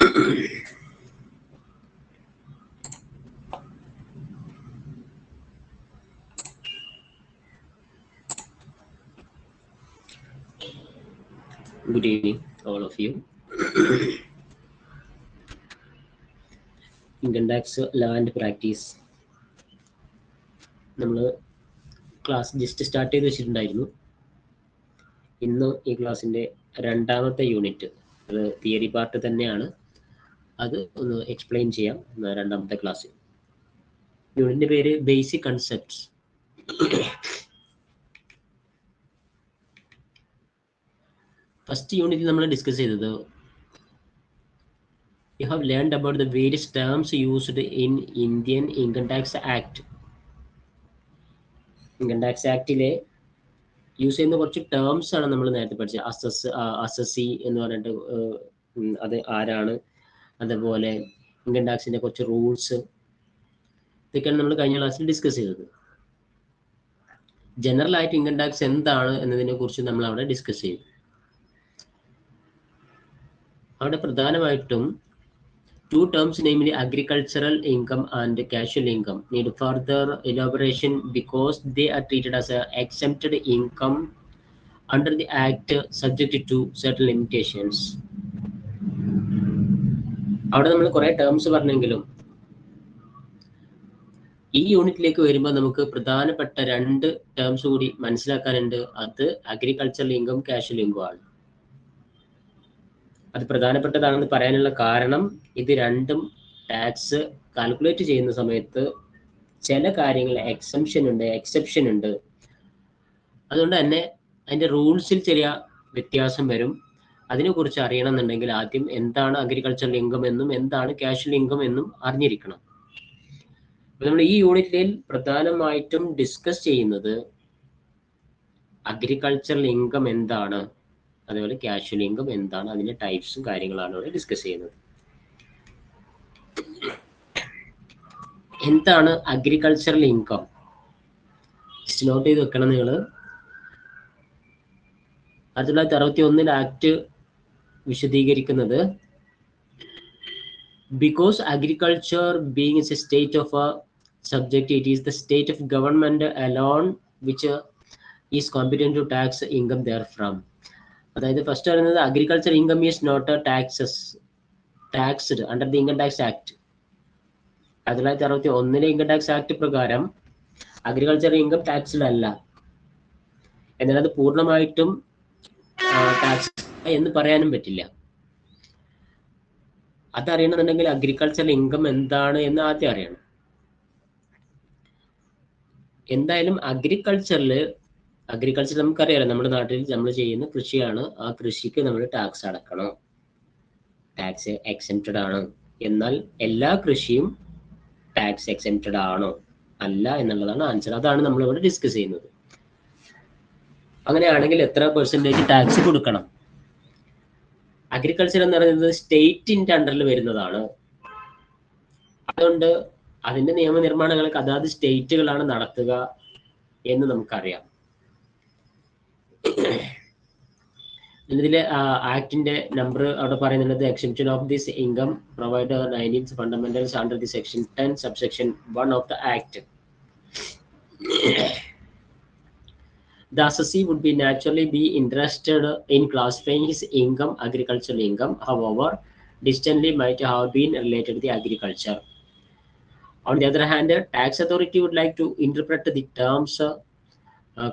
Good evening, all of you. Income tax law and practice. നമ്മൾ class just start ചെയ്ത് വെച്ചിട്ടുണ്ടായിരുന്നു. ഇന്ന് ഈ ക്ലാസ്സിൻ്റെ രണ്ടാമത്തെ യൂണിറ്റ്, അത് തിയറി പാർട്ട് തന്നെയാണ്, അത് ഒന്ന് എക്സ്പ്ലെയിൻ ചെയ്യാം രണ്ടാമത്തെ ക്ലാസ്സിൽ. യൂണിറ്റിൻ്റെ പേര് ബേസിക് കൺസെപ്റ്റ്സ്. ഫസ്റ്റ് യൂണിറ്റിൽ നമ്മൾ ഡിസ്കസ് ചെയ്തത് you have learned about the various terms used in Indian Income Tax Act. Income Tax Actile use ചെയ്യുന്ന കുറച്ച് ടേംസ് ആണ് നമ്മൾ നേരത്തെ പഠിച്ചത്. അസസി എന്ന് പറഞ്ഞിട്ട് അത് ആരാണ്, അതുപോലെ ഇൻകം ടാക്സിന്റെ കുറച്ച് റൂൾസ്, ഇതൊക്കെയാണ് നമ്മൾ കഴിഞ്ഞ ക്ലാസ്സിൽ ഡിസ്കസ് ചെയ്തത്. ജനറൽ ആയിട്ട് ഇൻകം ടാക്സ് എന്താണ് എന്നതിനെ കുറിച്ച് നമ്മൾ അവിടെ ഡിസ്കസ് ചെയ്തു. അവിടെ പ്രധാനമായിട്ടും two terms, namely agricultural income and casual income, need further elaboration because they are treated as a exempted income under the act, subject to certain limitations. അവിടെ നമ്മൾ കുറെ ടേംസ് പറഞ്ഞെങ്കിലും ഈ യൂണിറ്റിലേക്ക് വരുമ്പോൾ നമുക്ക് പ്രധാനപ്പെട്ട രണ്ട് ടേംസ് കൂടി മനസ്സിലാക്കാനുണ്ട്. അത് അഗ്രികൾച്ചറൽ ഇൻകം, കാഷ്വൽ ഇൻകം ആണ്. അത് പ്രധാനപ്പെട്ടതാണെന്ന് പറയാനുള്ള കാരണം, ഇത് രണ്ടും ടാക്സ് കാൽക്കുലേറ്റ് ചെയ്യുന്ന സമയത്ത് ചില കാര്യങ്ങൾ എക്സെപ്ഷൻ ഉണ്ട്. അതുകൊണ്ട് തന്നെ അതിൻ്റെ റൂൾസിൽ ചെറിയ വ്യത്യാസം വരും. അതിനെക്കുറിച്ച് അറിയണമെന്നുണ്ടെങ്കിൽ ആദ്യം എന്താണ് അഗ്രികൾച്ചറൽ ഇൻകം എന്നും എന്താണ് കാഷ്വൽ ഇൻകം എന്നും അറിഞ്ഞിരിക്കണം. അപ്പോൾ നമ്മൾ ഈ യൂണിറ്റിൽ പ്രധാനമായിട്ടും ഡിസ്കസ് ചെയ്യുന്നത് അഗ്രികൾച്ചറൽ ഇൻകം എന്താണ്, അതേപോലെ കാഷ്വൽ ഇൻകം എന്താണ്, അതിന്റെ ടൈപ്സും കാര്യങ്ങളാണ് ഇവിടെ ഡിസ്കസ് ചെയ്യുന്നത്. എന്താണ് അഗ്രികൾച്ചറൽ ഇൻകം? ജസ്റ്റ് നോട്ട് ചെയ്ത് വെക്കണം നിങ്ങൾ. 1961 ആക്ട് വിശദീകരിക്കുന്നത്, because agriculture being a state of a subject, it is the state of government alone which is competent to tax income there from. അതായത് ഫസ്റ്റ് പറയുന്നത് agriculture income is not taxed under the income tax act. 1961 income tax act പ്രകാരം agriculture income taxed അല്ല. എന്നാൽ അത് പൂർണ്ണമായിട്ടും tax എന്ന് പറയാനും പറ്റില്ല. അതറിയണമെന്നുണ്ടെങ്കിൽ അഗ്രികൾച്ചർ ഇൻകം എന്താണ് എന്ന് ആദ്യം അറിയണം. എന്തായാലും അഗ്രികൾച്ചർ നമുക്കറിയാലോ, നമ്മുടെ നാട്ടിൽ നമ്മൾ ചെയ്യുന്ന കൃഷിയാണ്. ആ കൃഷിക്ക് നമ്മൾ ടാക്സ് അടക്കണം, ടാക്സ് എക്സെംപ്റ്റഡ് ആണ്. എന്നാൽ എല്ലാ കൃഷിയും ടാക്സ് എക്സെംപ്റ്റഡ് ആണോ അല്ല എന്നുള്ളതാണ് ആൻസർ. അതാണ് നമ്മൾ ഇവിടെ ഡിസ്കസ് ചെയ്യുന്നത്. അങ്ങനെയാണെങ്കിൽ എത്ര പെർസെൻറ്റേജ് ടാക്സ് കൊടുക്കണം? അഗ്രികൾച്ചർ എന്ന് പറയുന്നത് സ്റ്റേറ്റിന്റെ അണ്ടറിൽ വരുന്നതാണ്. അതുകൊണ്ട് അതിന്റെ നിയമനിർമ്മാണങ്ങളൊക്കെ അതാത് സ്റ്റേറ്റുകളാണ് നടത്തുക എന്ന് നമുക്കറിയാം. ഇതിലെ ആക്ടിന്റെ നമ്പർ അവിടെ പറയുന്നത്, exception of this income provide 19 fundamentals under the section 10 subsection 1 of the act. The assessee would be naturally be interested in classifying his income agricultural income, however distantly might have been related to the agriculture. On the other hand, tax authority would like to interpret the terms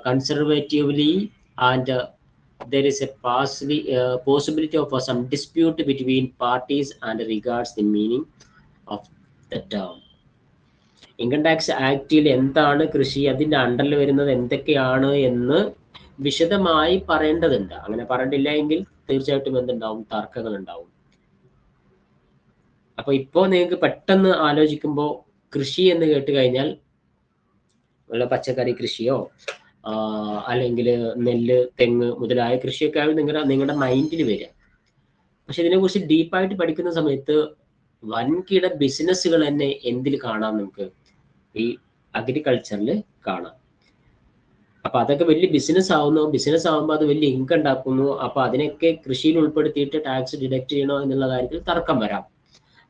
conservatively, and there is a possibility of some dispute between parties and regards the meaning of the term. Income tax ആക്ടിൽ എന്താണ് കൃഷി, അതിന്റെ അണ്ടറിൽ വരുന്നത് എന്തൊക്കെയാണ് എന്ന് വിശദമായി പറയേണ്ടതുണ്ട്. അങ്ങനെ പറഞ്ഞിട്ടില്ല എങ്കിൽ തീർച്ചയായിട്ടും എന്തുണ്ടാവും? തർക്കങ്ങൾ ഉണ്ടാവും. അപ്പൊ ഇപ്പോ നിങ്ങൾക്ക് പെട്ടെന്ന് ആലോചിക്കുമ്പോൾ കൃഷി എന്ന് കേട്ട് കഴിഞ്ഞാൽ വല്ല പച്ചക്കറി കൃഷിയോ അല്ലെങ്കിൽ നെല്ല്, തെങ്ങ് മുതലായ കൃഷിയൊക്കെ ആവും നിങ്ങളുടെ മൈൻഡിൽ വരിക. പക്ഷെ ഇതിനെക്കുറിച്ച് ഡീപ്പായിട്ട് പഠിക്കുന്ന സമയത്ത് വൻകിട ബിസിനസ്സുകൾ തന്നെ എന്തിൽ കാണാം? നമുക്ക് ഈ അഗ്രികൾച്ചറിൽ കാണാം. അപ്പൊ അതൊക്കെ വലിയ ബിസിനസ് ആകുമ്പോൾ അത് വലിയ ഇൻകം ഉണ്ടാക്കുന്നു. അപ്പൊ അതിനൊക്കെ കൃഷിയിൽ ഉൾപ്പെടുത്തിയിട്ട് ടാക്സ് ഡിഡക്ട് ചെയ്യണോ എന്നുള്ള കാര്യത്തിൽ തർക്കം വരാം.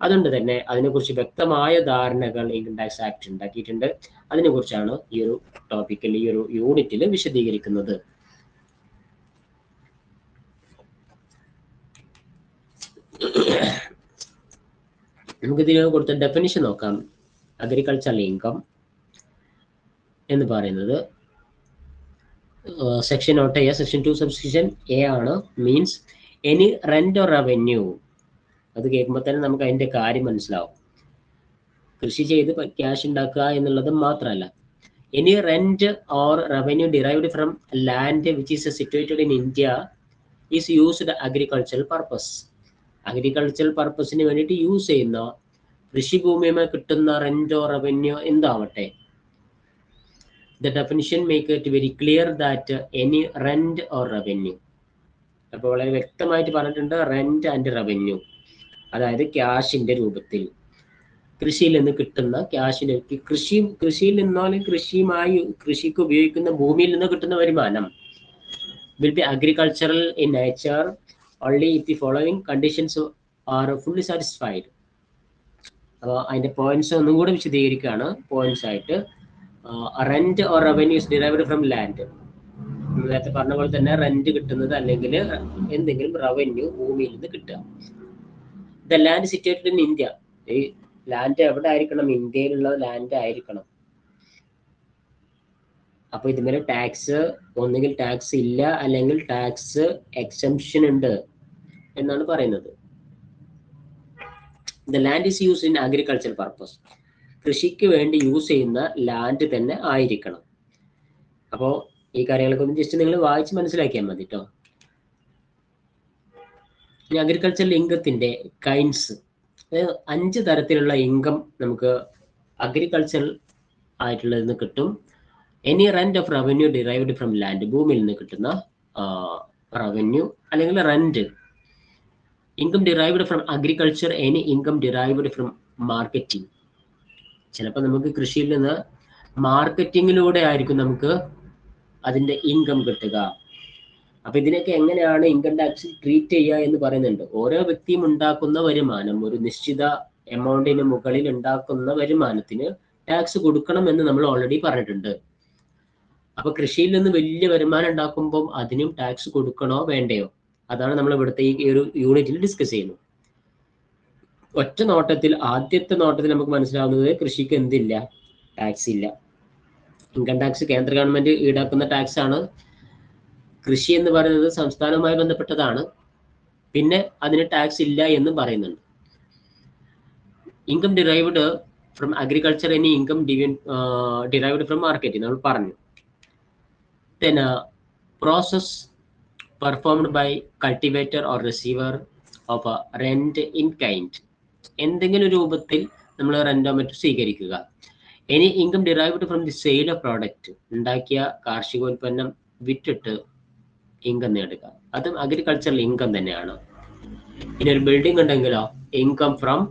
അതുകൊണ്ട് തന്നെ അതിനെക്കുറിച്ച് വ്യക്തമായ ധാരണകൾ ഇൻകം ടാക്സ് ആക്ട് ഉണ്ടാക്കിയിട്ടുണ്ട്. അതിനെക്കുറിച്ചാണ് ഈ ഒരു ടോപ്പിക്കിൽ, ഈ ഒരു യൂണിറ്റിൽ വിശദീകരിക്കുന്നത്. നമുക്കിതിന് കൊടുത്ത ഡെഫിനിഷൻ നോക്കാം. അഗ്രികൾച്ചറൽ ഇൻകം എന്ന് പറയുന്നത് section note A, section 2 subsection A ആണ്. Means any rent or revenue. അത് കേൾക്കുമ്പോൾ തന്നെ നമുക്ക് അതിന്റെ കാര്യം മനസ്സിലാവും. കൃഷി ചെയ്ത് ക്യാഷ് ഉണ്ടാക്കുക എന്നുള്ളത് മാത്രമല്ല, any rent or revenue derived from land which is situated in India is used agricultural purpose. Agricultural പർപ്പസിന് വേണ്ടിയിട്ട് യൂസ് ചെയ്യുന്ന കൃഷിഭൂമിയുമായി കിട്ടുന്ന റെന്റോ റവന്യൂ എന്താവട്ടെ, the definition make it very clear that any rent or revenue. അപ്പോൾ വളരെ വ്യക്തമായിട്ട് പറഞ്ഞിട്ടുണ്ട്, റെന്റ് ആൻഡ് റവന്യൂ, അതായത് ക്യാഷിന്റെ രൂപത്തിൽ കൃഷിയിൽ നിന്ന് കിട്ടുന്ന ക്യാഷിന്റെ, കൃഷിയിൽ നിന്നാലും കൃഷിക്ക് ഉപയോഗിക്കുന്ന ഭൂമിയിൽ നിന്ന് കിട്ടുന്ന വരുമാനം will be agricultural in nature only if the following conditions are fully satisfied. അപ്പോൾ അതിന്റെ പോയിന്റ്സ് ഒന്നും കൂടെ വിശദീകരിക്കുകയാണ്. പോയിന്റ്സ് ആയിട്ട് rent or revenues derived from land. നേരത്തെ പറഞ്ഞ പോലെ തന്നെ റെന്റ് കിട്ടുന്നത് അല്ലെങ്കിൽ എന്തെങ്കിലും റവന്യൂ ഭൂമിയിൽ നിന്ന് കിട്ടുക. The land situated in India. ഈ ലാൻഡ് എവിടെ ആയിരിക്കണം? ഇന്ത്യയിലുള്ള ലാൻഡ് ആയിരിക്കണം. അപ്പൊ ഇതുവരെ ടാക്സ് ഒന്നുകിൽ ടാക്സ് ഇല്ല അല്ലെങ്കിൽ ടാക്സ് എക്സംഷൻ ഉണ്ട് എന്നാണ് പറയുന്നത്. The land is used in agriculture purpose. കൃഷിക്ക് വേണ്ടി യൂസ് ചെയ്യുന്ന ലാൻഡ് തന്നെ ആയിരിക്കണം. അപ്പോൾ ഈ കാര്യങ്ങളൊക്കെ ഒന്ന് ജസ്റ്റ് നിങ്ങൾ വായിച്ച് മനസ്സിലാക്കിയാൽ മതി കേട്ടോ. ഇനി അഗ്രികൾച്ചറൽ ഇൻകത്തിന്റെ കൈൻഡ്സ്. 5 തരത്തിലുള്ള ഇൻകം നമുക്ക് അഗ്രികൾച്ചറൽ ആയിട്ടുള്ളതിൽ നിന്ന് കിട്ടും. Any rent of revenue derived from land. ഭൂമിയിൽ നിന്ന് കിട്ടുന്ന റവന്യൂ അല്ലെങ്കിൽ rent. Income derived from agriculture. Any income derived from marketing. ചിലപ്പോൾ നമുക്ക് കൃഷിയിൽ നിന്ന് മാർക്കറ്റിങ്ങിലൂടെ ആയിരിക്കും നമുക്ക് അതിന്റെ ഇൻകം കിട്ടുക. അപ്പൊ ഇതിനൊക്കെ എങ്ങനെയാണ് ഇൻകം ടാക്സ് ട്രീറ്റ് ചെയ്യുക എന്ന് പറയുന്നുണ്ട്. ഓരോ വ്യക്തിയും ഉണ്ടാക്കുന്ന വരുമാനം, ഒരു നിശ്ചിത എമൗണ്ടിന് മുകളിൽ ഉണ്ടാക്കുന്ന വരുമാനത്തിന് ടാക്സ് കൊടുക്കണം എന്ന് നമ്മൾ ഓൾറെഡി പറഞ്ഞിട്ടുണ്ട്. അപ്പൊ കൃഷിയിൽ നിന്ന് വലിയ വരുമാനം ഉണ്ടാക്കുമ്പോൾ അതിനും ടാക്സ് കൊടുക്കണോ വേണ്ടയോ? അതാണ് നമ്മൾ ഇവിടുത്തെ ഈ ഒരു യൂണിറ്റിൽ ഡിസ്കസ് ചെയ്യുന്നത്. ഒറ്റ നോട്ടത്തിൽ, ആദ്യത്തെ നോട്ടത്തിൽ നമുക്ക് മനസ്സിലാവുന്നത് കൃഷിക്ക് എന്തില്ല? ടാക്സ് ഇല്ല. ഇൻകം ടാക്സ് കേന്ദ്ര ഗവൺമെന്റ് ഈടാക്കുന്ന ടാക്സ് ആണ്. കൃഷി എന്ന് പറയുന്നത് സംസ്ഥാനവുമായി ബന്ധപ്പെട്ടതാണ്. പിന്നെ അതിന് ടാക്സ് ഇല്ല എന്നും പറയുന്നുണ്ട്. Income derived from agriculture. Any income derived from marketing നമ്മൾ പറഞ്ഞു. then process performed by cultivator or receiver of a rent in kind. എന്തെങ്കിലും രൂപത്തിൽ നമ്മൾ റെന്റോ മറ്റോ സ്വീകരിക്കുക. Any income derived from the sale of product. ഉണ്ടാക്കിയ കാർഷികോൽപ്പന്നം വിറ്റിട്ട് ഇൻകം നേടുക. അതും അഗ്രികൾച്ചറൽ ഇൻകം തന്നെയാണ്. ഇനി ഒരു ബിൽഡിംഗ് ഉണ്ടെങ്കിലോ ഇൻകം ഫ്രം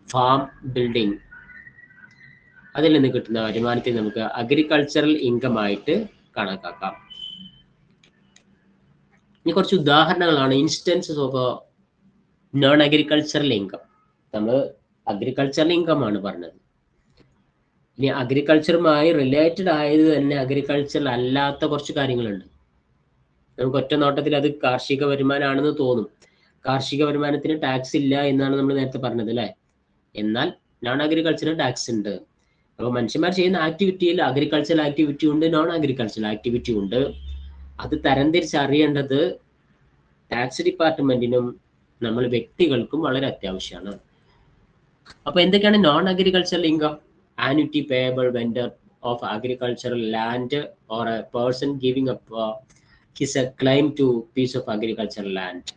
ഫാം ബിൽഡിംഗ്. അതിൽ നിന്ന് കിട്ടുന്ന വരുമാനത്തിൽ നമുക്ക് അഗ്രികൾച്ചറൽ ഇൻകം ആയിട്ട് കണക്കാക്കാം. ഇനി കുറച്ച് ഉദാഹരണങ്ങളാണ്. Instances of non agricultural income. നമ്മൾ അഗ്രികൾച്ചറൽ ഇൻകം ആണ് പറഞ്ഞത്. ഇനി അഗ്രികൾച്ചറുമായി റിലേറ്റഡ് ആയത് തന്നെ അഗ്രികൾച്ചറൽ അല്ലാത്ത കുറച്ച് കാര്യങ്ങളുണ്ട്. നമുക്ക് ഒറ്റ നോട്ടത്തിൽ അത് കാർഷിക വരുമാനമാണെന്ന് തോന്നും. കാർഷിക വരുമാനത്തിന് ടാക്സ് ഇല്ല എന്നാണ് നമ്മൾ നേരത്തെ പറഞ്ഞത് അല്ലേ? എന്നാൽ നോൺ അഗ്രികൾച്ചറൽ ടാക്സ് ഉണ്ട്. അപ്പോൾ മനുഷ്യന്മാർ ചെയ്യുന്ന ആക്ടിവിറ്റിയിൽ അഗ്രികൾച്ചറൽ ആക്ടിവിറ്റി ഉണ്ട്, നോൺ അഗ്രികൾച്ചറൽ ആക്ടിവിറ്റി ഉണ്ട്. അത് തരംതിരിച്ചറിയേണ്ടത് ടാക്സ് ഡിപ്പാർട്ട്മെന്റിനും നമ്മൾ വ്യക്തികൾക്കും വളരെ അത്യാവശ്യമാണ്. അപ്പൊ എന്തൊക്കെയാണ് non agricultural income? Annuity payable vendor of agricultural land or a person giving up his claim to piece of agricultural land.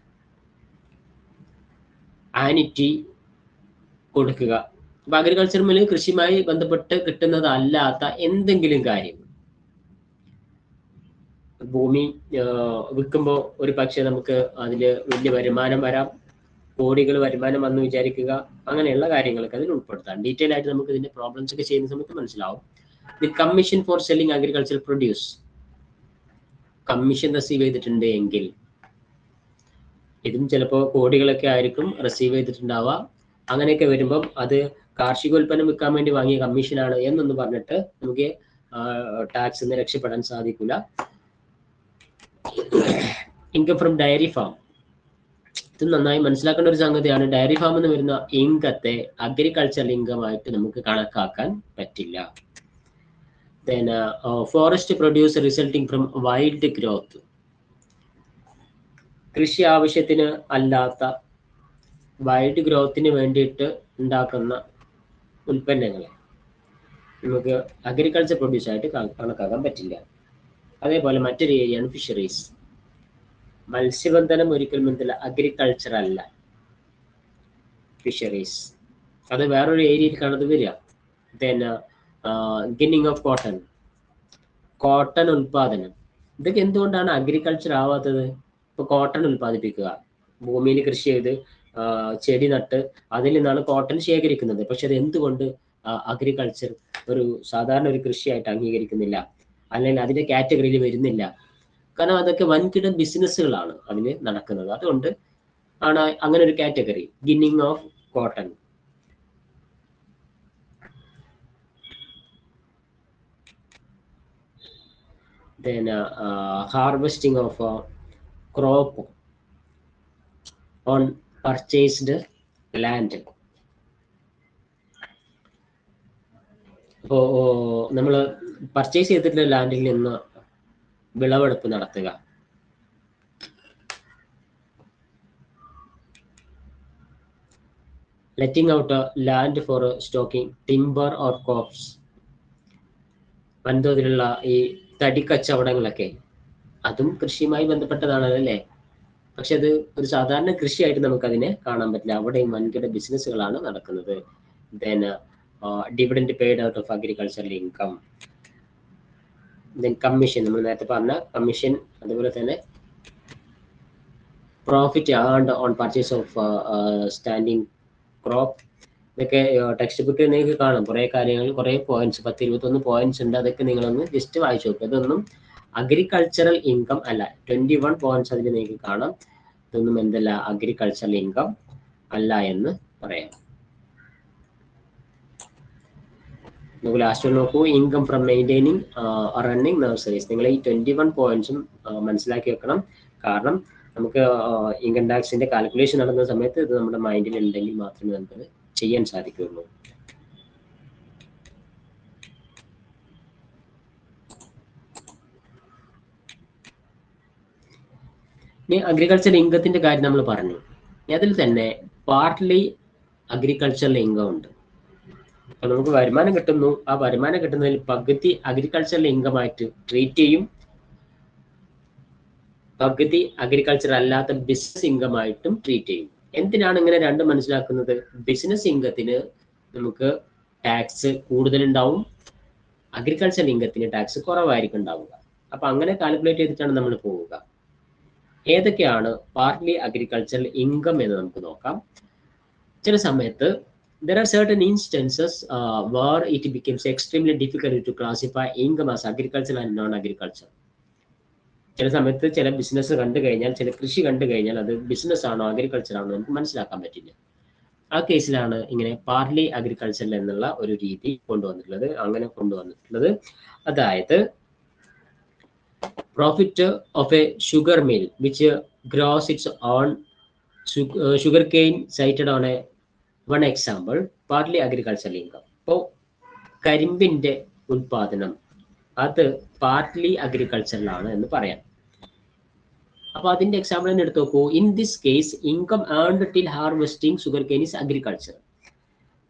Annuity കൊടുക്കുക. അപ്പൊ അഗ്രികൾച്ചറിൽ കൃഷിയുമായി ബന്ധപ്പെട്ട് കിട്ടുന്നതല്ലാത്ത എന്തെങ്കിലും കാര്യം, ഭൂമി വിൽക്കുമ്പോൾ ഒരു പക്ഷേ നമുക്ക് അതിൽ വലിയ വരുമാനം വരാം, കോടികൾ വരുമാനം വന്ന് വിചാരിക്കുക, അങ്ങനെയുള്ള കാര്യങ്ങളൊക്കെ അതിൽ ഉൾപ്പെടുത്താം. ഡീറ്റെയിൽ ആയിട്ട് നമുക്ക് ഇതിന്റെ പ്രോബ്ലംസ് ഒക്കെ ചെയ്യുന്ന സമയത്ത് മനസ്സിലാവും. The commission for selling agricultural produce. Commission receive ചെയ്തിട്ടുണ്ട് എങ്കിൽ, ഇതും ചിലപ്പോൾ കോടികളൊക്കെ ആയിരിക്കും റിസീവ് ചെയ്തിട്ടുണ്ടാവുക. അങ്ങനെയൊക്കെ വരുമ്പം അത് കാർഷികോൽപ്പന്നം വിൽക്കാൻ വേണ്ടി വാങ്ങിയ കമ്മീഷനാണ് എന്നൊന്ന് പറഞ്ഞിട്ട് നമുക്ക് ടാക്സ് നിന്ന് രക്ഷപ്പെടാൻ സാധിക്കില്ല. ഇൻകം ഫ്രം ഡയറി ഫാം, ഇത് നന്നായി മനസ്സിലാക്കേണ്ട ഒരു സംഗതിയാണ്. ഡയറി ഫാമിൽ നിന്ന് വരുന്ന ഇൻകത്തെ അഗ്രികൾച്ചറൽ ഇൻകമായിട്ട് നമുക്ക് കണക്കാക്കാൻ പറ്റില്ല. Then forest produce resulting from wild growth, കൃഷി ആവശ്യത്തിന് അല്ലാത്ത വൈൽഡ് ഗ്രോത്തിന് വേണ്ടിയിട്ട് ഉണ്ടാക്കുന്ന ഉൽപ്പന്നങ്ങളെ നമുക്ക് അഗ്രികൾച്ചർ പ്രൊഡ്യൂസ് ആയിട്ട് കണക്കാക്കാൻ പറ്റില്ല. അതേപോലെ മറ്റൊരു ഏരിയയാണ് ഫിഷറീസ്. മത്സ്യബന്ധനം ഒരിക്കലും എന്തില്ല, അഗ്രികൾച്ചർ അല്ല, ഫിഷറീസ്. അത് വേറൊരു ഏരിയയിൽ കാണുന്നത് വരിക. ദെൻ ഗിന്നിങ് ഓഫ് കോട്ടൺ, കോട്ടൺ ഉൽപാദനം. ഇതൊക്കെ എന്തുകൊണ്ടാണ് അഗ്രികൾച്ചർ ആവാത്തത്? ഇപ്പൊ കോട്ടൺ ഉൽപ്പാദിപ്പിക്കുക, ഭൂമിയിൽ കൃഷി ചെയ്ത് ചെടി നട്ട് അതിൽ നിന്നാണ് കോട്ടൺ ശേഖരിക്കുന്നത്. പക്ഷെ അത് എന്തുകൊണ്ട് അഗ്രികൾച്ചർ ഒരു സാധാരണ ഒരു കൃഷിയായിട്ട് അംഗീകരിക്കുന്നില്ല, അല്ലെങ്കിൽ അതിന്റെ കാറ്റഗറിയിൽ വരുന്നില്ല? കാരണം അതൊക്കെ വൻകിട ബിസിനസ്സുകളാണ് അതിൽ നടക്കുന്നത്. അതുകൊണ്ട് ആണ് അങ്ങനെ ഒരു കാറ്റഗറി, ഗിന്നിങ് of cotton. Then harvesting of crop on purchased land. അപ്പോൾ നമ്മൾ പർച്ചേസ് ചെയ്തിട്ടുള്ള ലാൻഡിൽ നിന്ന് വിളവെടുപ്പ് നടത്തുക. Letting out land for stocking timber or copse. വൻതോതിലുള്ള ഈ തടി കച്ചവടങ്ങളൊക്കെ അതും കൃഷിയുമായി ബന്ധപ്പെട്ടതാണ് അല്ലേ? പക്ഷെ അത് ഒരു സാധാരണ കൃഷിയായിട്ട് നമുക്കതിനെ കാണാൻ പറ്റില്ല. അവിടെയും വൻകിട ബിസിനസ്സുകളാണ് നടക്കുന്നത്. Then dividend paid out of agricultural income. Then commission, നമ്മൾ നേരത്തെ പറഞ്ഞ കമ്മീഷൻ. അതുപോലെ തന്നെ profit earned on purchase of standing crop. ഇതൊക്കെ ടെക്സ്റ്റ് ബുക്കിൽ നിങ്ങൾക്ക് കാണാം കുറേ കാര്യങ്ങൾ, കുറേ പോയിന്റ്സ്, 10-21 പോയിന്റ്സ് ഉണ്ട്. അതൊക്കെ നിങ്ങളൊന്ന് ജസ്റ്റ് വായിച്ചു നോക്കുക. ഇതൊന്നും അഗ്രികൾച്ചറൽ ഇൻകം അല്ല. 21 പോയിന്റ്സ് അതിൽ നിങ്ങൾക്ക് കാണാം. ഇതൊന്നും എന്തല്ല, അഗ്രികൾച്ചറൽ ഇൻകം അല്ല എന്ന് പറയാം. നമുക്ക് ലാസ്റ്റ് നോക്കൂ, income from maintaining running nurseries. നിങ്ങൾ ഈ 21 പോയിന്റ്സും മനസ്സിലാക്കി വെക്കണം. കാരണം നമുക്ക് ഇൻകം ടാക്സിന്റെ കാൽക്കുലേഷൻ നടന്ന സമയത്ത് ഇത് നമ്മുടെ മൈൻഡിൽ ഉണ്ടെങ്കിൽ മാത്രമേ നമുക്ക് ചെയ്യാൻ സാധിക്കുകയുള്ളൂ. ഇനി അഗ്രികൾച്ചർ ഇൻകത്തിന്റെ കാര്യം നമ്മൾ പറഞ്ഞു. അതിൽ തന്നെ പാർട്ട്ലി അഗ്രികൾച്ചറൽ ഇൻകം ഉണ്ട്. അപ്പൊ നമുക്ക് വരുമാനം കിട്ടുന്നു, ആ വരുമാനം കിട്ടുന്നതിൽ പകുതി അഗ്രികൾച്ചറൽ ഇൻകമായിട്ട് ട്രീറ്റ് ചെയ്യും, പകുതി അഗ്രികൾച്ചർ അല്ലാത്ത ബിസിനസ് ഇൻകമായിട്ടും ട്രീറ്റ് ചെയ്യും. എന്തിനാണ് ഇങ്ങനെ രണ്ടും മനസ്സിലാക്കുന്നത്? ബിസിനസ് ഇൻകത്തിന് നമുക്ക് ടാക്സ് കൂടുതലുണ്ടാവും, അഗ്രികൾച്ചർ ഇൻകത്തിന് ടാക്സ് കുറവായിരിക്കും ഉണ്ടാവുക. അപ്പൊ അങ്ങനെ കാൽക്കുലേറ്റ് ചെയ്തിട്ടാണ് നമ്മൾ പോവുക. ഏതൊക്കെയാണ് പാർട്ട്ലി അഗ്രികൾച്ചറൽ ഇൻകം എന്ന് നമുക്ക് നോക്കാം. ചില സമയത്ത് there are certain instances where it becomes extremely difficult to classify income as agricultural and non-agricultural. ചില സമയത്ത് ചില ബിസിനസ് കണ്ടു കഴിഞ്ഞാൽ, ചില കൃഷി കണ്ടു കഴിഞ്ഞാൽ അത് ബിസിനസ് ആണോ അഗ്രികൾച്ചർ ആണോ നമുക്ക് മനസ്സിലാക്കാൻ പറ്റില്ല. ആ കേസിലാണ് ഇങ്ങനെ പാർട്ട്ലി അഗ്രികൾച്ചറൽ എന്നുള്ള ഒരു രീതി കൊണ്ടുവന്നിട്ടുള്ളത്. അതായത് profit of a sugar mill which grows its own sugar cane sited on a one example partly agricultural income. ഇപ്പോൾ കരിമ്പിന്റെ ഉൽപാദനം അത് പാർട്ട്ലി അഗ്രികൾച്ചറിലാണ് എന്ന് പറയാം. അപ്പൊ അതിന്റെ എക്സാമ്പിൾ തന്നെ എടുത്ത് നോക്കൂ. In this case income earned till harvesting sugar cane is agriculture.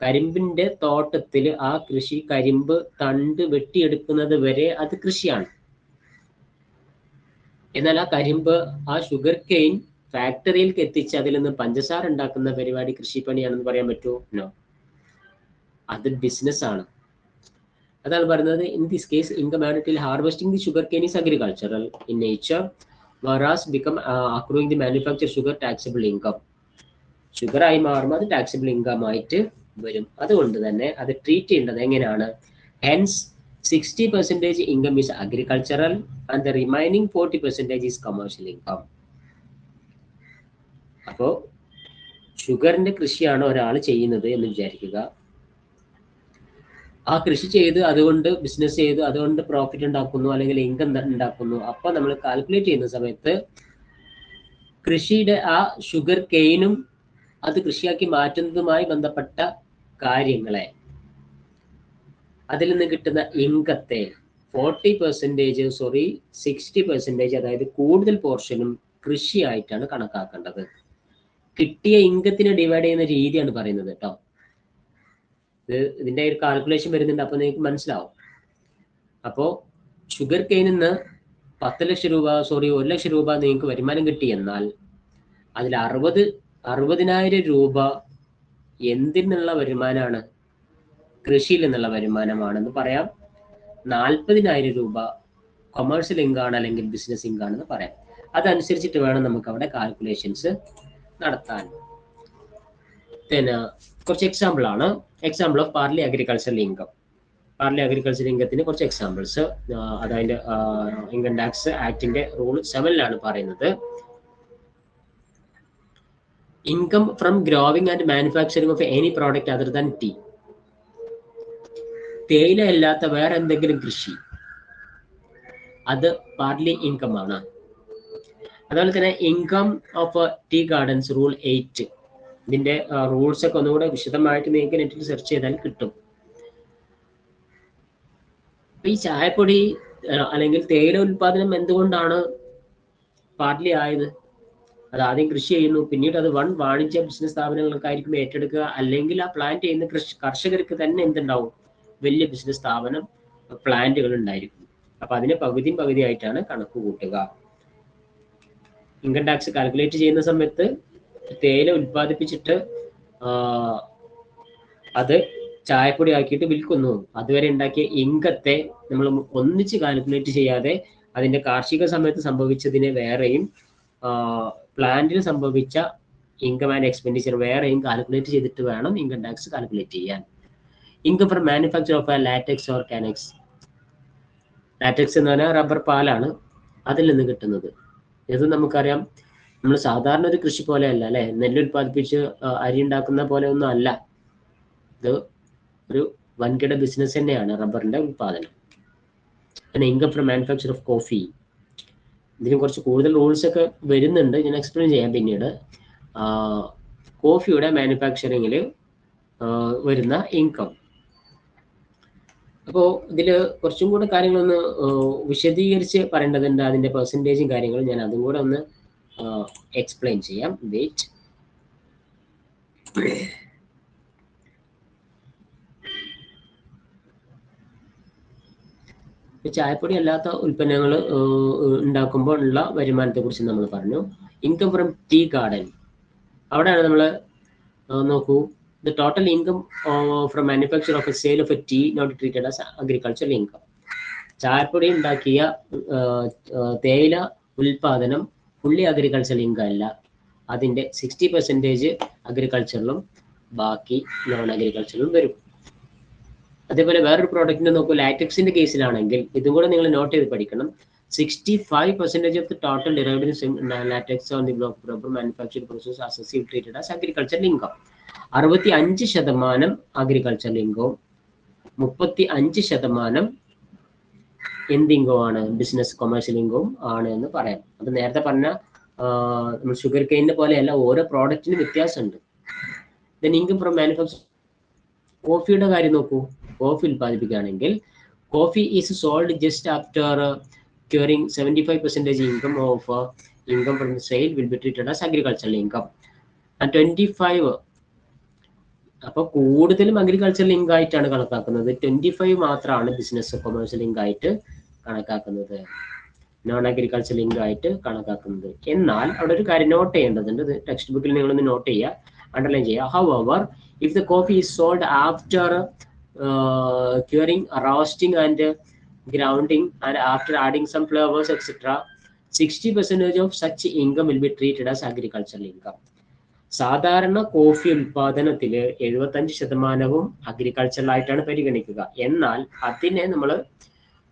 കരിമ്പിന്റെ തോട്ടത്തിൽ ആ കൃഷി, കരിമ്പ് തണ്ട് വെട്ടിയെടുക്കുന്നത് വരെ അത് കൃഷിയാണ്. എന്നാൽ ആ കരിമ്പ്, ആ ഷുഗർ കെയിൻ ഫാക്ടറിയിലേക്ക് എത്തിച്ച് അതിൽ നിന്ന് പഞ്ചസാര ഉണ്ടാക്കുന്ന പരിപാടി കൃഷിപ്പണിയാണെന്ന് പറയാൻ പറ്റുമോ? നോ, അത് ബിസിനസ് ആണ്. അതാണ് പറയുന്നത് in this case income earned till harvesting the sugar cane is agricultural in nature whereas become accruing the manufactured sugar taxable income. Sugar ആയി മാറുമ്പോൾ അത് ടാക്സബിൾ ഇൻകം ആയിട്ട് വരും. അതുകൊണ്ട് തന്നെ അത് ട്രീറ്റ് ചെയ്യേണ്ടത് എങ്ങനെയാണ്? Hence 60% income is agricultural and the remaining 40% is commercial income. അപ്പോൾ ഷുഗറിന്റെ കൃഷിയാണ് ഒരാൾ ചെയ്യുന്നത് എന്ന് വിചാരിക്കുക. ആ കൃഷി ചെയ്ത് അതുകൊണ്ട് ബിസിനസ് ചെയ്ത് അതുകൊണ്ട് പ്രോഫിറ്റ് ഉണ്ടാക്കുന്നു അല്ലെങ്കിൽ ഇൻകം ഉണ്ടാക്കുന്നു. അപ്പൊ നമ്മൾ കാൽക്കുലേറ്റ് ചെയ്യുന്ന സമയത്ത് കൃഷിയുടെ ആ ഷുഗർ കെയിനും അത് കൃഷിയാക്കി മാറ്റുന്നതുമായി ബന്ധപ്പെട്ട കാര്യങ്ങളെ, അതിൽ നിന്ന് കിട്ടുന്ന ഇൻകത്തെ 60%, അതായത് കൂടുതൽ പോർഷനും കൃഷിയായിട്ടാണ് കണക്കാക്കേണ്ടത്. കിട്ടിയ ഇൻകത്തിനെ ഡിവൈഡ് ചെയ്യുന്ന രീതിയാണ് പറയുന്നത് കേട്ടോ. ഇതിന്റെ ഒരു കാൽക്കുലേഷൻ വരുന്നുണ്ട്, അപ്പൊ നിങ്ങൾക്ക് മനസ്സിലാവും. അപ്പോ ഷുഗർ കെയിനിൽ നിന്ന് 1 ലക്ഷം രൂപ നിങ്ങൾക്ക് വരുമാനം കിട്ടി എന്നാൽ അതിൽ 60,000 രൂപ എന്തിനുള്ള വരുമാനമാണ്? കൃഷിയിൽ നിന്നുള്ള വരുമാനമാണെന്ന് പറയാം. 40,000 രൂപ കൊമേഴ്സ്യൽ ഇൻകാണ് അല്ലെങ്കിൽ ബിസിനസ് ഇൻകാണെന്ന് പറയാം. അതനുസരിച്ചിട്ട് വേണം നമുക്ക് അവിടെ കാൽക്കുലേഷൻസ് നടത്താൻ. പിന്നെ കുറച്ച് എക്സാമ്പിൾ ആണ്. Example of partly agricultural income. Partly agricultural ഇൻകത്തിന് കുറച്ച് എക്സാമ്പിൾസ്. അതായത് ഇൻകം ടാക്സ് ആക്ടിന്റെ റൂൾ 7 പറയുന്നത്, income from growing and manufacturing of any product other than tea. തേയില അല്ലാത്ത വേറെ എന്തെങ്കിലും കൃഷി, അത് പാർലി ഇൻകം ആണ്. അതുപോലെ തന്നെ income of tea gardens rule 8. ഇതിന്റെ റൂൾസ് ഒക്കെ ഒന്നുകൂടെ വിശദമായിട്ട് നിങ്ങൾക്ക് നെറ്റിൽ സെർച്ച് ചെയ്താൽ കിട്ടും. ഈ ചായപ്പൊടി അല്ലെങ്കിൽ തേയില ഉൽപാദനം എന്തുകൊണ്ടാണ് പാർട്ട്ലി ആയത്? അത് ആദ്യം കൃഷി ചെയ്യുന്നു, പിന്നീട് അത് വാണിജ്യ ബിസിനസ് സ്ഥാപനങ്ങൾക്കായിരിക്കും ഏറ്റെടുക്കുക, അല്ലെങ്കിൽ ആ പ്ലാന്റ് ചെയ്യുന്ന കർഷകർക്ക് തന്നെ എന്തുണ്ടാവും? വലിയ ബിസിനസ് സ്ഥാപനം, പ്ലാന്റുകൾ ഉണ്ടായിരിക്കും. അപ്പൊ അതിനെ പകുതിയായിട്ടാണ് കണക്ക് കൂട്ടുക. ഇൻകം ടാക്സ് കാൽക്കുലേറ്റ് ചെയ്യുന്ന സമയത്ത് തേയില ഉൽപ്പാദിപ്പിച്ചിട്ട് അത് ചായപ്പൊടി ആക്കിയിട്ട് വിൽക്കുന്നു. അതുവരെ ഉണ്ടാക്കിയ ഇൻകത്തെ നമ്മൾ ഒന്നിച്ച് കാൽക്കുലേറ്റ് ചെയ്യാതെ അതിന്റെ കാർഷിക സമയത്ത് സംഭവിച്ചതിനെ വേറെയും പ്ലാന്റിൽ സംഭവിച്ച ഇൻകം ആൻഡ് എക്സ്പെൻഡിച്ചർ വേറെയും കാൽക്കുലേറ്റ് ചെയ്തിട്ട് വേണം ഇൻകം ടാക്സ് കാൽക്കുലേറ്റ് ചെയ്യാൻ. Income from manufacture of latex or cenex. Latex എന്ന് പറഞ്ഞാൽ റബ്ബർ പാലാണ്, അതിൽ നിന്ന് കിട്ടുന്നത്. ഇത് നമുക്കറിയാം, നമ്മൾ സാധാരണ ഒരു കൃഷി പോലെ അല്ല അല്ലെ, നെല്ല് ഉൽപ്പാദിപ്പിച്ച് അരി ഉണ്ടാക്കുന്ന പോലെ ഒന്നും അല്ല. ഇത് ഒരു വൻകിട ബിസിനസ് തന്നെയാണ് റബ്ബറിന്റെ ഉൽപാദനം. പിന്നെ income from manufacture of coffee. ഇതിന് കുറച്ച് കൂടുതൽ റൂൾസ് ഒക്കെ വരുന്നുണ്ട്, ഞാൻ എക്സ്പ്ലെയിൻ ചെയ്യാം പിന്നീട്. കോഫിയുടെ മാനുഫാക്ചറിങ്ങിൽ വരുന്ന ഇൻകം. അപ്പോൾ ഇതിൽ കുറച്ചും കൂടെ കാര്യങ്ങളൊന്ന് വിശദീകരിച്ച് പറയേണ്ടതുണ്ട്. അതിന്റെ പെർസെൻറ്റേജും കാര്യങ്ങളും ഞാൻ അതും കൂടെ ഒന്ന് എക്സ്പ്ലെയിൻ ചെയ്യാം. വെയിറ്റ്. ചായപ്പൊടി അല്ലാത്ത ഉൽപ്പന്നങ്ങൾ ഉണ്ടാക്കുമ്പോൾ ഉള്ള വരുമാനത്തെ കുറിച്ച് നമ്മൾ പറഞ്ഞു. ഇൻകം ഫ്രം ടീ ഗാർഡൻ, അവിടെയാണ് നമ്മൾ നോക്കൂ, the total income from manufacture of a sale of a tea not treated as agricultural income. ചായപ്പൊടി ഉണ്ടാക്കിയ തേയില ഉൽപാദനം ഫുള്ളി അഗ്രികൾച്ചറൽ ഇൻകം അല്ല. അതിന്റെ 60% അഗ്രികൾച്ചറിലും ബാക്കി നോൺ അഗ്രികൾച്ചറിലും വരും. അതേപോലെ വേറൊരു പ്രോഡക്റ്റിനെ നോക്കൂ, ലാറ്റക്സിന്റെ കേസിലാണെങ്കിൽ ഇതും കൂടെ നിങ്ങൾ നോട്ട് ചെയ്ത് പഠിക്കണം. 65% of the total derived in latex on the block rubber manufacturing process associated treated as agricultural income. 65% agricultural ഇൻകവും 35% എന്ത് ഇൻകമാണ്? ബിസിനസ് കൊമേഴ്സ്യൽ ഇൻകവും ആണ് എന്ന് പറയാം. അപ്പൊ നേരത്തെ പറഞ്ഞ നമ്മൾ ഷുഗർ കെയിനിന്റെ പോലെയല്ല, ഓരോ പ്രോഡക്റ്റിന് വ്യത്യാസമുണ്ട്. Then income from manufacture. കോഫിയുടെ കാര്യം നോക്കൂ, കോഫി ഉൽപ്പാദിപ്പിക്കുകയാണെങ്കിൽ coffee is sold just after curing 75% income of income from the sale will be treated as agricultural income and 25. അപ്പൊ കൂടുതലും അഗ്രികൾച്ചറൽ ഇൻകം ആയിട്ടാണ് കണക്കാക്കുന്നത്. 25 മാത്രമാണ് ബിസിനസ് കൊമേഴ്സ്യൽ ഇൻകം ആയിട്ട് കണക്കാക്കുന്നത്, നോൺ അഗ്രികൾച്ചറൽ ഇൻകം ആയിട്ട് കണക്കാക്കുന്നത്. എന്നാൽ അവിടെ ഒരു കാര്യം നോട്ട് ചെയ്യേണ്ടതുണ്ട്, ടെക്സ്റ്റ് ബുക്കിൽ നിങ്ങളൊന്ന് നോട്ട് ചെയ്യുക, അണ്ടർലൈൻ ചെയ്യുക. However, if the coffee is sold after curing, roasting and grounding and after adding some flavors etc., 60% of such income will be treated as agricultural income. സാധാരണ കോഫി ഉൽപാദനത്തിൽ 75% അഗ്രികൾച്ചറലായിട്ടാണ് പരിഗണിക്കുക. എന്നാൽ അതിനെ നമ്മൾ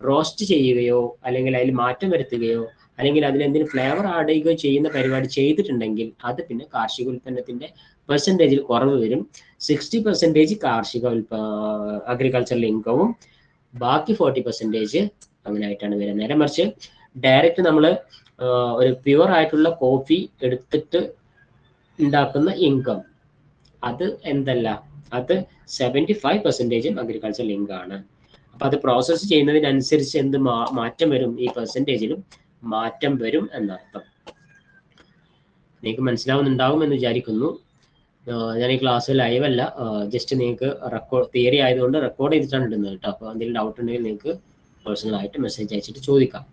റോസ്റ്റ് ചെയ്യുകയോ അല്ലെങ്കിൽ അതിൽ മാറ്റം വരുത്തുകയോ അല്ലെങ്കിൽ അതിലെന്തെങ്കിലും ഫ്ലേവർ ആഡ് ചെയ്യുകയോ ചെയ്യുന്ന പരിപാടി ചെയ്തിട്ടുണ്ടെങ്കിൽ അത് പിന്നെ കാർഷിക ഉൽപ്പന്നത്തിന്റെ പെർസെൻറ്റേജിൽ കുറവ് വരും. 60% കാർഷിക അഗ്രികൾച്ചറൽ ഇൻകവും ബാക്കി 40% അങ്ങനെ ആയിട്ടാണ് വരുന്നത്. നേരെ മറിച്ച് ഡയറക്റ്റ് നമ്മൾ ഒരു പ്യുവർ ആയിട്ടുള്ള കോഫി എടുത്തിട്ട് ഉണ്ടാക്കുന്ന ഇൻകം അത് എന്തല്ല, അത് 75% അഗ്രികൾച്ചറൽ ഇൻകം ആണ്. അപ്പൊ അത് പ്രോസസ്സ് ചെയ്യുന്നതിനനുസരിച്ച് എന്ത് മാറ്റം വരും, ഈ പെർസെൻറ്റേജിലും മാറ്റം വരും എന്നർത്ഥം. നിങ്ങൾക്ക് മനസ്സിലാവുന്നുണ്ടാവും എന്ന് വിചാരിക്കുന്നു. ഞാൻ ഈ ക്ലാസ് ലൈവ് അല്ല, ജസ്റ്റ് നിങ്ങൾക്ക് റെക്കോർഡ് തിയറി ആയതുകൊണ്ട് റെക്കോർഡ് ചെയ്തിട്ടാണ് ഇടുന്നത് കേട്ടോ. അപ്പോൾ എന്തെങ്കിലും ഡൗട്ട് ഉണ്ടെങ്കിൽ നിങ്ങൾക്ക് പേഴ്സണലായിട്ട് മെസ്സേജ് അയച്ചിട്ട് ചോദിക്കാം.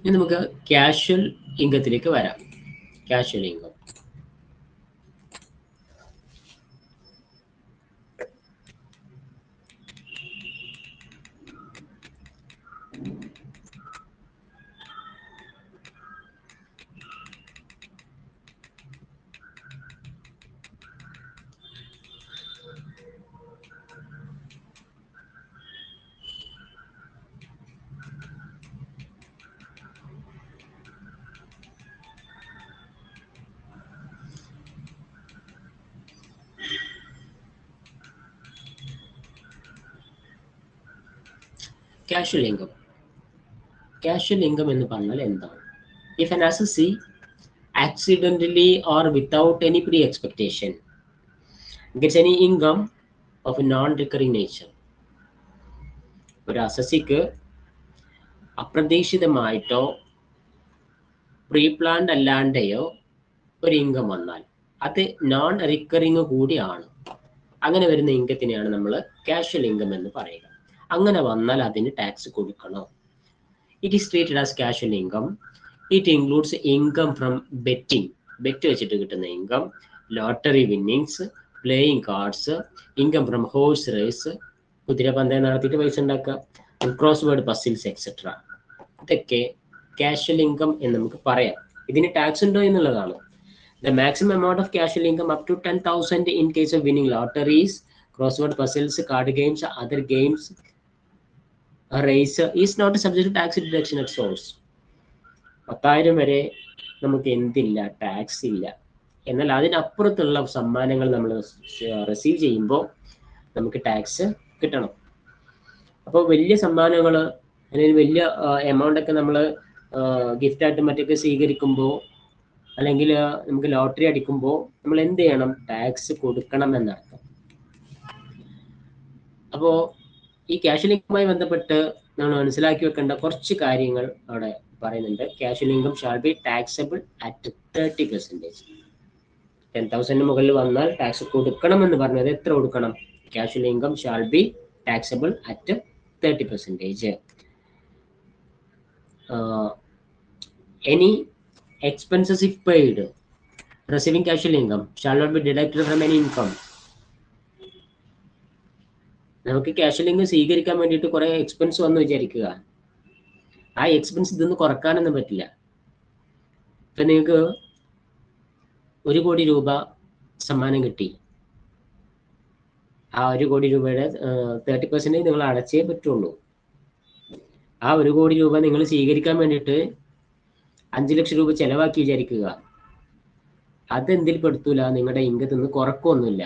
ഇനി നമുക്ക് കാഷ്വൽ ഇൻകത്തിലേക്ക് വരാം. Casual income casual income. Casual income എന്ന് പറഞ്ഞാൽ എന്താണ്? If an assessee accidentally or without any pre-expectation gets any income of a non-recurring nature, ഒരു അസസിക്ക് അപ്രതീക്ഷിതമായിട്ടോ പ്രീ പ്ലാൻഡ് അല്ലാണ്ടെയോ ഒരു ഇൻകം വന്നാൽ അത് നോൺ റിക്കറിങ് കൂടിയാണ്. അങ്ങനെ വരുന്ന ഇൻകത്തിനെയാണ് നമ്മൾ കാഷ്വൽ ഇൻകം എന്ന് പറയുക. അങ്ങനെ വന്നാൽ അതിന് ടാക്സ് കൊടുക്കണം. It is treated as casual income. It includes income from betting, bet വെച്ചിട്ട് കിട്ടുന്ന income, lottery winnings, playing cards, income from horse race, കുതിരപന്തയം നടത്തിയിട്ട് പൈസ ഉണ്ടാക്കുക, ക്രോസ് വേർഡ് പസിൽസ് എക്സെട്ര. ഇതൊക്കെ കാഷ്വൽ ഇൻകം എന്ന് നമുക്ക് പറയാം. ഇതിന് ടാക്സ് ഉണ്ടോ എന്നുള്ളതാണ്. The maximum amount of casual income up to 10,000 in case of winning lotteries, crossword puzzles, card games, other games, a race is not subject to tax deduction at source. 10,000 വരെ നമുക്ക് എന്തില്ല, tax ഇല്ല. എന്നാൽ അതിനപ്പുറത്തുള്ള സമ്മാനങ്ങൾ നമ്മൾ receive ചെയ്യുമ്പോൾ നമുക്ക് tax കിട്ടണം. അപ്പോൾ വലിയ സമ്മാനങ്ങൾ അല്ലെങ്കിൽ വലിയ എമൗണ്ട് ഒക്കെ നമ്മൾ ഗിഫ്റ്റായിട്ട് മറ്റൊക്കെ സ്വീകരിക്കുമ്പോൾ അല്ലെങ്കിൽ നമുക്ക് ലോട്ടറി അടിക്കുമ്പോൾ നമ്മൾ എന്ത് ചെയ്യണം? ടാക്സ് കൊടുക്കണം എന്നർത്ഥം. അപ്പോൾ ഈ കാഷ്വൽ ഇൻകവുമായി ബന്ധപ്പെട്ട് നമ്മൾ മനസ്സിലാക്കി വെക്കേണ്ട കുറച്ച് കാര്യങ്ങൾ അവിടെ പറയുന്നുണ്ട്. Casual income shall be taxable at 30%. 10,000 മുകളിൽ വന്നാൽ ടാക്സ് കൊടുക്കണം എന്ന് പറഞ്ഞത് എത്ര കൊടുക്കണം? Casual income shall be taxable at 30%. Any expenses if paid receiving casual income shall not be deducted from any income. നമുക്ക് കാഷ്വൽ ഇൻകം സ്വീകരിക്കാൻ വേണ്ടിയിട്ട് കുറെ എക്സ്പെൻസ് വന്നു വിചാരിക്കുക. ആ എക്സ്പെൻസ് ഇതൊന്നും കുറക്കാനൊന്നും പറ്റില്ല. ഇപ്പൊ നിങ്ങൾക്ക് 1 കോടി രൂപ സമ്മാനം കിട്ടി. ആ 1 കോടി രൂപയുടെ 30% നിങ്ങൾ അടച്ചേ പറ്റുള്ളൂ. ആ 1 കോടി രൂപ നിങ്ങൾ സ്വീകരിക്കാൻ വേണ്ടിയിട്ട് 5 ലക്ഷം രൂപ ചെലവാക്കി വിചാരിക്കുക. അതെന്തിൽ പെടുത്തൂല, നിങ്ങളുടെ ഇൻകത്തിൽ നിന്ന് കുറക്കൊന്നുമില്ല.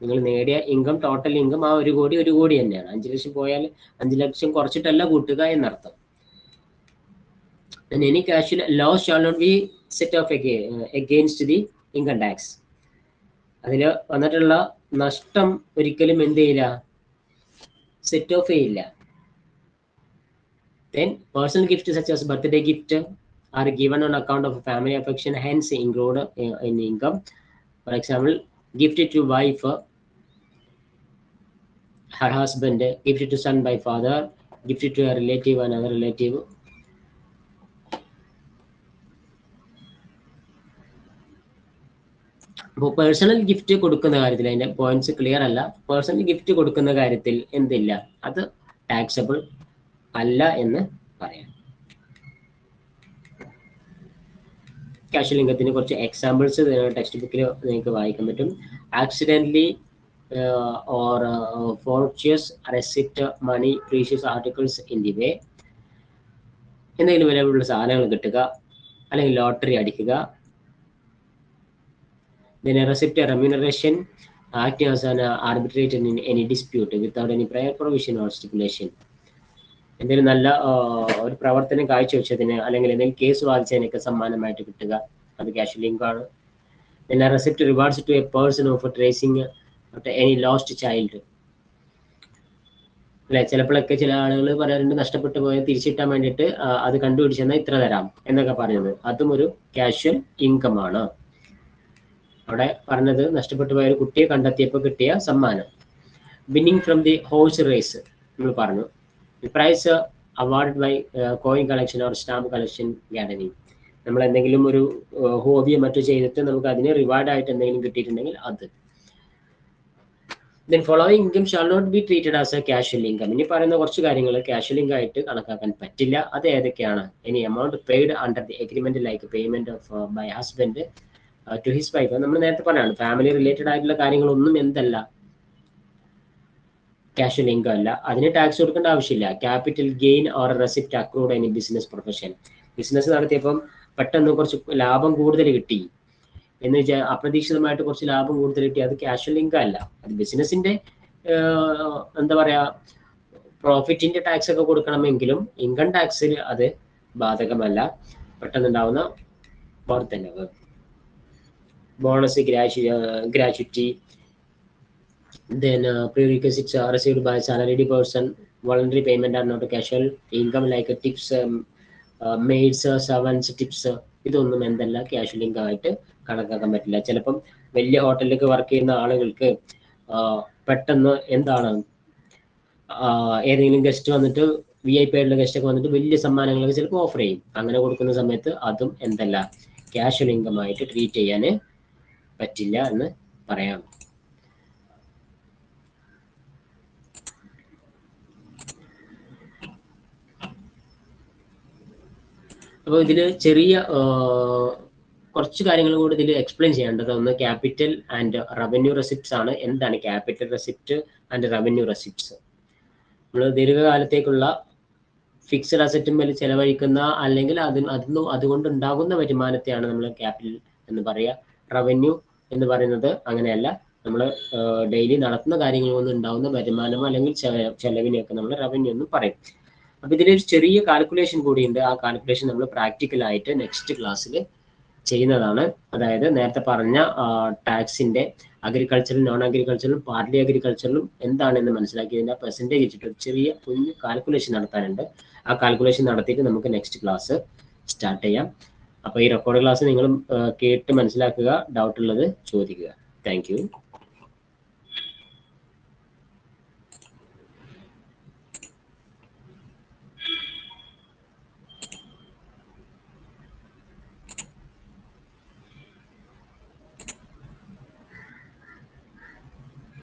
നിങ്ങൾ നേടിയ ഇൻകം, ടോട്ടൽ ഇൻകം ആ 1 കോടി തന്നെയാണ്. 5 ലക്ഷം പോയാൽ 5 ലക്ഷം കുറച്ചിട്ടല്ല കൂട്ടുക എന്നർത്ഥം. Any cash law shall not be set off against the income tax. അതിൽ വന്നിട്ടുള്ള നഷ്ടം ഒരിക്കലും എന്ത് ചെയ്യില്ല, സെറ്റ് ഓഫ് ചെയ്യില്ല. Then personal gifts such as birthday gift are given on account of family affection, hence included in income. For example, gifted to wife, her husband, gifted to son by father, gifted to a relative, another relative. അപ്പോൾ personal gift കൊടുക്കുന്ന കാര്യത്തിൽ അതിന്റെ points clear അല്ല. Personal gift കൊടുക്കുന്ന കാര്യത്തിൽ എന്തില്ല, അത് taxable അല്ല എന്ന് പറയാം. കാഷ്വൽ ഇൻകത്തിന് കുറച്ച് എക്സാമ്പിൾസ് ടെക്സ്റ്റ് ബുക്കിൽ നിങ്ങൾക്ക് വായിക്കാൻ പറ്റും. Accidentally or fortuitous receipt money precious articles in the way, എന്തെങ്കിലും വിലയുള്ള സാധനങ്ങൾ കിട്ടുക, അല്ലെങ്കിൽ ലോട്ടറി അടിക്കുക. Then a receipt remuneration acting as an arbitrator in any dispute without any prior provision or stipulation. എന്തെങ്കിലും നല്ല ഒരു പ്രവർത്തനം കാഴ്ചവെച്ചതിന് അല്ലെങ്കിൽ എന്തെങ്കിലും കേസ് വാദിച്ചതിനൊക്കെ സമ്മാനമായിട്ട് കിട്ടുക, അത് ക്യാഷ് ലിങ്ക് ആണ്. പിന്നെ receipt rewards to a person of tracing any lost child. അല്ലെ, ചിലപ്പോഴൊക്കെ ചില ആളുകൾ പറയാറുണ്ട് നഷ്ടപ്പെട്ടു പോയാൽ തിരിച്ചിട്ടാൻ വേണ്ടിയിട്ട് അത് കണ്ടുപിടിച്ചെന്നാൽ ഇത്ര തരാം എന്നൊക്കെ പറയുന്നത്, അതും ഒരു ക്യാഷ്വൽ ഇൻകം ആണ്. അവിടെ പറഞ്ഞത് നഷ്ടപ്പെട്ടു പോയ ഒരു കുട്ടിയെ കണ്ടെത്തിയപ്പോൾ കിട്ടിയ സമ്മാനം. Winning from the horse race നമ്മൾ പറഞ്ഞു. Prize award by coin collection or stamp collection gallery. നമ്മൾ എന്തെങ്കിലും ഒരു ഹോബിയോ മറ്റോ ചെയ്തിട്ട് നമുക്ക് അതിന് റിവാർഡായിട്ട് എന്തെങ്കിലും കിട്ടിയിട്ടുണ്ടെങ്കിൽ അത്. Then following income shall not be treated as a casual income. ഇനി പറയുന്ന കുറച്ച് കാര്യങ്ങൾ ക്യാഷ്വൽ ഇൻകം ആയിട്ട് കണക്കാക്കാൻ പറ്റില്ല. അത് ഏതൊക്കെയാണ്? Any amount paid under the agreement like payment of by husband to his wife. നമ്മൾ നേരത്തെ പറഞ്ഞാണ് ഫാമിലി റിലേറ്റഡ് ആയിട്ടുള്ള കാര്യങ്ങളൊന്നും എന്തല്ല, ക്യാഷ്വൽ ഇൻകം അല്ല. അതിന് ടാക്സ് കൊടുക്കേണ്ട ആവശ്യമില്ല. Capital gain or receipt accrued in business profession. Business നടത്തിയപ്പം പെട്ടെന്ന് കുറച്ച് ലാഭം കൂടുതൽ കിട്ടി എന്ന് വെച്ചാൽ അപ്രതീക്ഷിതമായിട്ട് കുറച്ച് ലാഭം കൂടുതൽ കിട്ടി, അത് ക്യാഷ്വൽ ഇൻകം അല്ല. അത് ബിസിനസിന്റെ എന്താ പറയാ പ്രോഫിറ്റിന്റെ ടാക്സ് ഒക്കെ കൊടുക്കണമെങ്കിലും ഇൻകം ടാക്സിൽ അത് ബാധകമല്ല. പെട്ടെന്നുണ്ടാവുന്ന വർധനവ്, bonus, gratuity, then prerequisites are received by salaried person. Voluntary payment are not a casual income like tips, maids, servants tips. ഇതൊന്നും എന്തല്ല ക്യാഷ്വൽ ഇൻകം ആയിട്ട് കണക്കാക്കാൻ പറ്റില്ല. ചിലപ്പം വലിയ ഹോട്ടലിലൊക്കെ വർക്ക് ചെയ്യുന്ന ആളുകൾക്ക് പെട്ടെന്ന് എന്താണ് ഏതെങ്കിലും ഗസ്റ്റ് വന്നിട്ട് VIP ആയിട്ടുള്ള ഗസ്റ്റ് ഒക്കെ വന്നിട്ട് വലിയ സമ്മാനങ്ങളൊക്കെ ചിലപ്പോൾ ഓഫർ ചെയ്യും. അങ്ങനെ കൊടുക്കുന്ന സമയത്ത് അതും എന്തല്ല ക്യാഷ്വൽ ഇൻകം ആയിട്ട് ട്രീറ്റ് ചെയ്യാൻ പറ്റില്ല എന്ന് പറയാം. അപ്പോൾ ഇതിൽ ചെറിയ കുറച്ച് കാര്യങ്ങൾ കൂടി ഇതിൽ എക്സ്പ്ലെയിൻ ചെയ്യേണ്ടത്. ഒന്ന് ക്യാപിറ്റൽ ആൻഡ് റവന്യൂ റെസിപ്റ്റ്സ് ആണ്. എന്താണ് capital receipt and revenue receipts? നമ്മൾ ദീർഘകാലത്തേക്കുള്ള ഫിക്സഡ് അസറ്റും മേൽ ചെലവഴിക്കുന്ന അല്ലെങ്കിൽ അതുകൊണ്ടുണ്ടാകുന്ന വരുമാനത്തെയാണ് നമ്മൾ ക്യാപിറ്റൽ എന്ന് പറയുക. റവന്യൂ എന്ന് പറയുന്നത് അങ്ങനെയല്ല. നമ്മൾ ഡെയിലി നടത്തുന്ന കാര്യങ്ങളിൽ നിന്ന് ഉണ്ടാകുന്ന വരുമാനമോ അല്ലെങ്കിൽ ചെലവിനെയൊക്കെ നമ്മൾ റവന്യൂ എന്ന് പറയും. അപ്പൊ ഇതിലൊരു ചെറിയ കാൽക്കുലേഷൻ കൂടിയുണ്ട്. ആ കാൽക്കുലേഷൻ നമ്മൾ പ്രാക്ടിക്കലായിട്ട് നെക്സ്റ്റ് ക്ലാസ്സിൽ ചെയ്യുന്നതാണ്. അതായത് നേരത്തെ പറഞ്ഞ ടാക്സിന്റെ അഗ്രികൾച്ചറിലും നോൺ അഗ്രികൾച്ചറിലും പാർട്ട്ലി അഗ്രികൾച്ചറിലും എന്താണെന്ന് മനസ്സിലാക്കിയതിന്റെ പെർസെൻറ്റേജ് വെച്ചിട്ട് ഒരു ചെറിയ കുഞ്ഞു കാൽക്കുലേഷൻ നടത്താനുണ്ട്. ആ കാൽക്കുലേഷൻ നടത്തിയിട്ട് നമുക്ക് നെക്സ്റ്റ് ക്ലാസ് സ്റ്റാർട്ട് ചെയ്യാം. അപ്പോൾ ഈ റെക്കോർഡ് ക്ലാസ് നിങ്ങൾ കേട്ട് മനസ്സിലാക്കുക, ഡൗട്ട് ഉള്ളത് ചോദിക്കുക. Thank you.